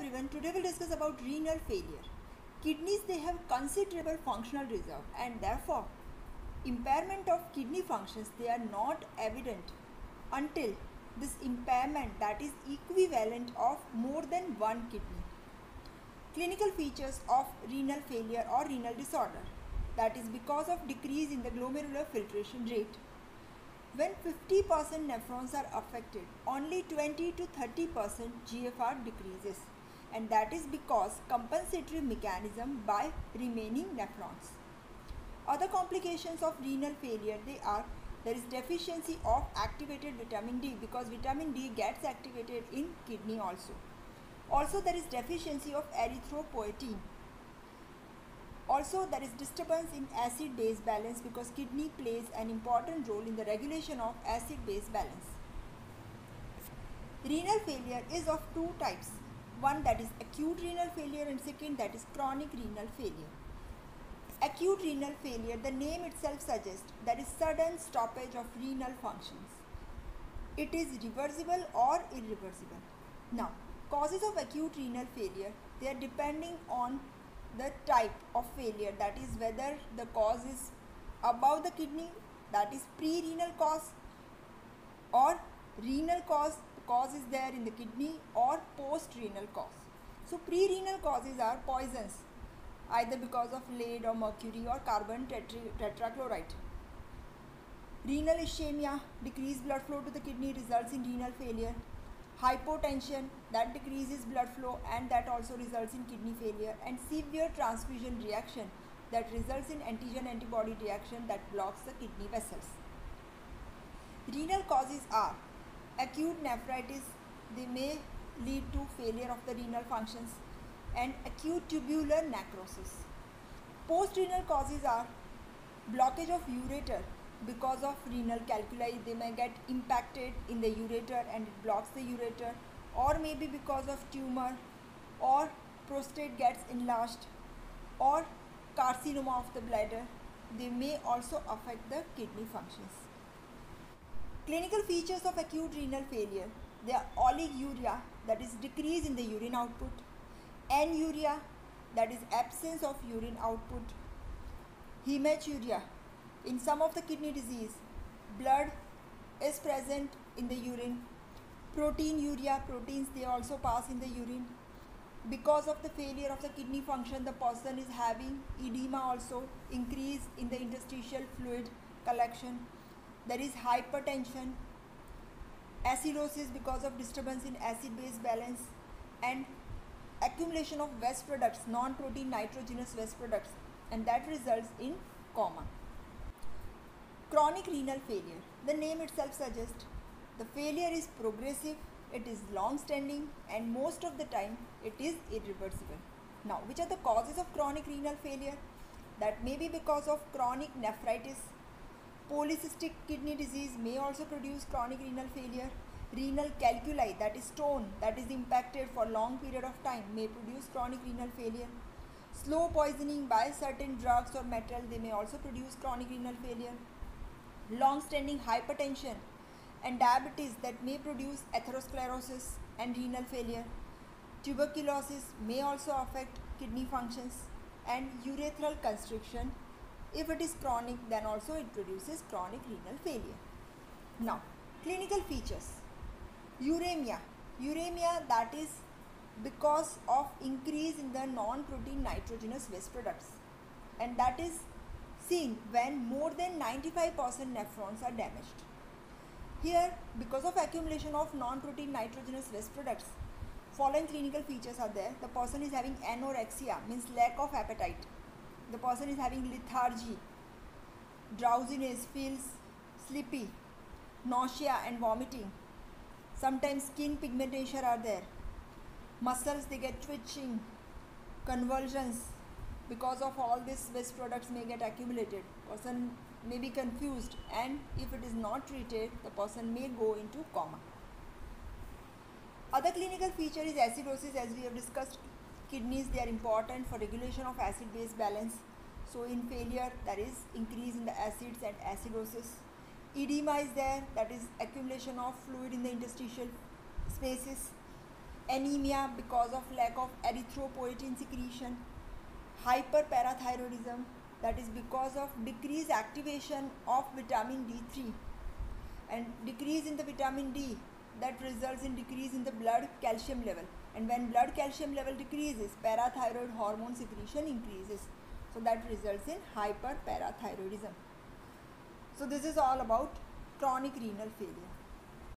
everyone, today we'll discuss about renal failure. Kidneys, they have considerable functional reserve and therefore impairment of kidney functions, they are not evident until this impairment that is equivalent of more than one kidney. Clinical features of renal failure or renal disorder, that is because of decrease in the glomerular filtration rate. When 50% nephrons are affected, only 20 to 30% GFR decreases, and that is because compensatory mechanism by remaining nephrons. Other complications of renal failure, there is deficiency of activated vitamin D, because vitamin D gets activated in kidney also. Also there is deficiency of erythropoietin. Also there is disturbance in acid-base balance, because kidney plays an important role in the regulation of acid-base balance. Renal failure is of two types. One, that is acute renal failure, and second, that is chronic renal failure. Acute renal failure, the name itself suggests, that is sudden stoppage of renal functions. It is reversible or irreversible. Now, causes of acute renal failure, they are depending on the type of failure, that is whether the cause is above the kidney, that is pre-renal cause, or renal cause, the cause is there in the kidney, or post-renal cause. So pre-renal causes are poisons, either because of lead or mercury or carbon tetrachloride. Renal ischemia, decreased blood flow to the kidney, results in renal failure. Hypotension, that decreases blood flow and that also results in kidney failure. And severe transfusion reaction, that results in antigen-antibody reaction that blocks the kidney vessels. Renal causes are acute nephritis, they may lead to failure of the renal functions, and acute tubular necrosis. Post-renal causes are blockage of ureter, because of renal calculi, they may get impacted in the ureter and it blocks the ureter, or maybe because of tumor, or prostate gets enlarged, or carcinoma of the bladder. They may also affect the kidney functions. Clinical features of acute renal failure, they are oliguria, that is decrease in the urine output, anuria, that is absence of urine output, hematuria. In some of the kidney disease, blood is present in the urine. Proteinuria, proteins they also pass in the urine. Because of the failure of the kidney function, the person is having edema also, increase in the interstitial fluid collection. There is hypertension, acidosis because of disturbance in acid-base balance, and accumulation of waste products, non-protein nitrogenous waste products, and that results in coma. Chronic renal failure, the name itself suggests, the failure is progressive, it is long-standing, and most of the time it is irreversible. Now, which are the causes of chronic renal failure? That may be because of chronic nephritis. Polycystic kidney disease may also produce chronic renal failure. Renal calculi, that is stone, that is impacted for long period of time, may produce chronic renal failure. Slow poisoning by certain drugs or metal, they may also produce chronic renal failure. Long-standing hypertension and diabetes, that may produce atherosclerosis and renal failure. Tuberculosis may also affect kidney functions, and urethral constriction, if it is chronic, then also it produces chronic renal failure. Now, clinical features. Uremia, that is because of increase in the non-protein nitrogenous waste products, and that is seen when more than 95% nephrons are damaged. Here, because of accumulation of non-protein nitrogenous waste products, following clinical features are there. The person is having anorexia, means lack of appetite. The person is having lethargy, drowsiness, feels sleepy, nausea and vomiting. Sometimes skin pigmentation are there. Muscles, they get twitching, convulsions. Because of all these waste products may get accumulated, person may be confused, and if it is not treated, the person may go into coma. Other clinical feature is acidosis. As we have discussed, kidneys, they are important for regulation of acid-base balance. So in failure, there is increase in the acids and acidosis. Edema is there, that is accumulation of fluid in the interstitial spaces. anemia because of lack of erythropoietin secretion, hyperparathyroidism, that is because of decreased activation of vitamin D3, and decrease in the vitamin D that results in decrease in the blood calcium level, and when blood calcium level decreases, parathyroid hormone secretion increases, so that results in hyperparathyroidism. So this is all about chronic renal failure.